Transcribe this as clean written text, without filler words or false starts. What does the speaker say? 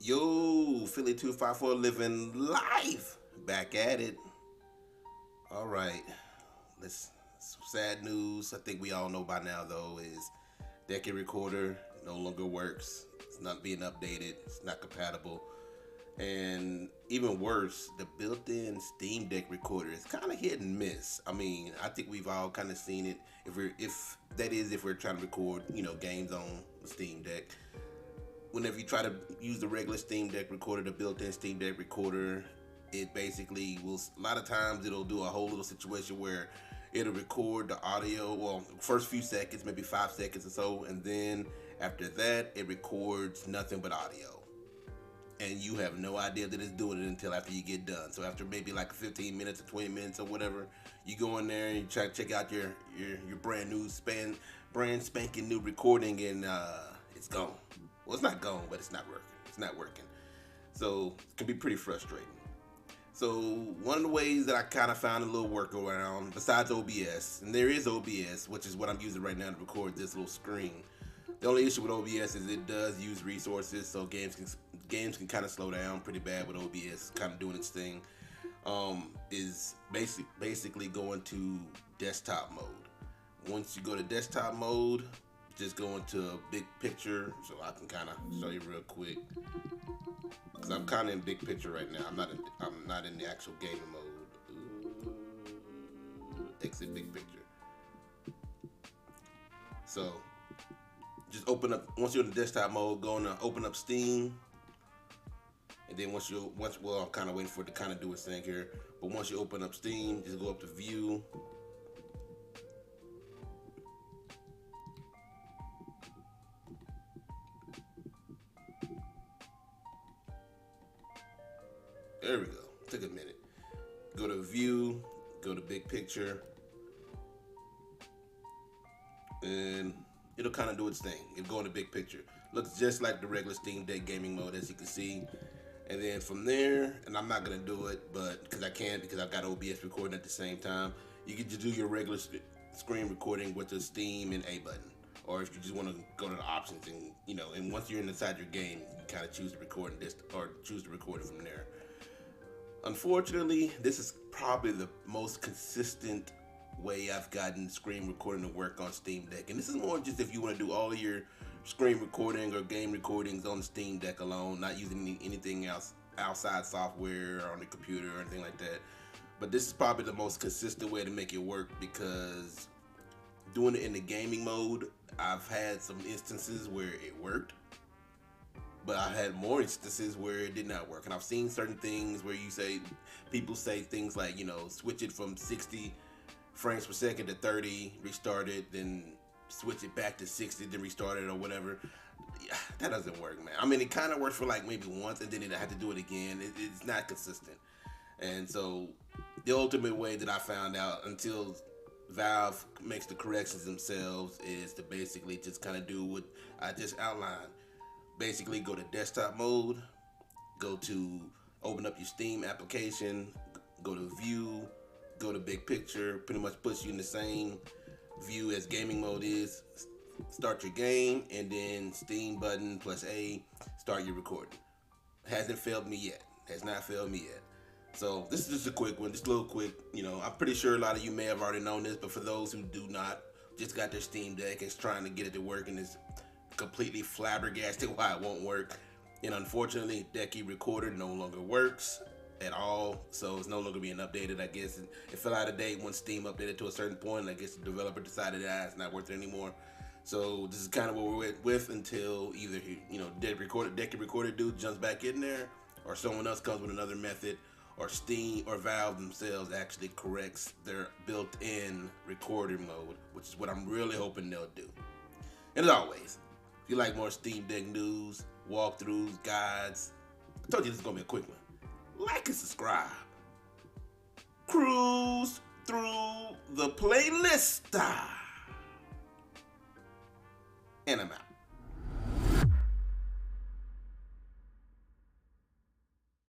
Yo, Philly 254 living live. Back at it. All right. Let's some sad news. I think we all know by now though is Decky Recorder no longer works. It's not being updated. It's not compatible. And even worse, the built-in Steam Deck recorder is kind of hit and miss. I mean, I think we've all kind of seen it. If we're trying to record, games on the Steam Deck, whenever you try to use the regular Steam Deck recorder, the built-in Steam Deck recorder, it basically will. A lot of times, it'll do a whole little situation where it'll record the audio. Well, first few seconds, maybe 5 seconds or so, and then after that, it records nothing but audio. And you have no idea that it's doing it until after you get done. So after maybe like 15 minutes or 20 minutes or whatever, you go in there and you try to check out your brand spanking new recording, and it's gone. Well, it's not gone, but it's not working. It's not working. So it can be pretty frustrating. So one of the ways that I kind of found a little workaround, besides OBS, and there is OBS, which is what I'm using right now to record this little screen. The only issue with OBS is it does use resources, so games can kind of slow down pretty bad with OBS, kind of doing its thing. Is basically going to desktop mode. Once you go to desktop mode, just go into a big picture, so I can kind of show you real quick. Cause I'm kind of in big picture right now. I'm not in the actual gaming mode. Exit big picture. So just open up. Once you're in the desktop mode, go and open up Steam. And then I'm kind of waiting for it to kind of do its thing here. But once you open up Steam, just go up to View. There we go. Took a minute. Go to View, go to Big Picture, and it'll kind of do its thing. It'll go into Big Picture. Looks just like the regular Steam Deck gaming mode, as you can see. And then from there, and I'm not gonna do it, but because I can't, because I've got OBS recording at the same time. You can just do your regular screen recording with the Steam and A button, or if you just want to go to the options and once you're inside your game, you kind of choose to record this or choose to record it from there. Unfortunately, this is probably the most consistent way I've gotten screen recording to work on Steam Deck. And this is more just if you want to do all of your screen recording or game recordings on the Steam Deck alone, not using anything else outside software or on the computer or anything like that. But this is probably the most consistent way to make it work, because doing it in the gaming mode, I've had some instances where it worked, but I had more instances where it did not work. And I've seen certain things where people say things like, switch it from 60 frames per second to 30, restart it, then switch it back to 60, then restart it or whatever. Yeah, that doesn't work, man. I mean, it kind of works for like maybe once, and then it had to do it again. It's not consistent. And so the ultimate way that I found out, until Valve makes the corrections themselves, is to basically just kind of do what I just outlined. Basically go to desktop mode, go to open up your Steam application, go to View, go to Big Picture, pretty much puts you in the same view as gaming mode is. Start your game, and then Steam button plus A, start your recording. Hasn't failed me yet. Has not failed me yet. So this is just a quick one, just a little quick. I'm pretty sure a lot of you may have already known this, but for those who do not, just got their Steam Deck and is trying to get it to work and is completely flabbergasted why it won't work. And unfortunately, Decky Recorder no longer works at all, so it's no longer being updated. I guess it fell out of date once Steam updated to a certain point, and I guess the developer decided that it's not worth it anymore. So this is kind of what we're with until either Decky Recorder dude jumps back in there, or someone else comes with another method, or Steam or Valve themselves actually corrects their built-in recording mode, which is what I'm really hoping they'll do. And as always, if you like more Steam Deck news, walkthroughs, guides, I told you this is going to be a quick one. Like and subscribe. Cruise through the playlist. And I'm out.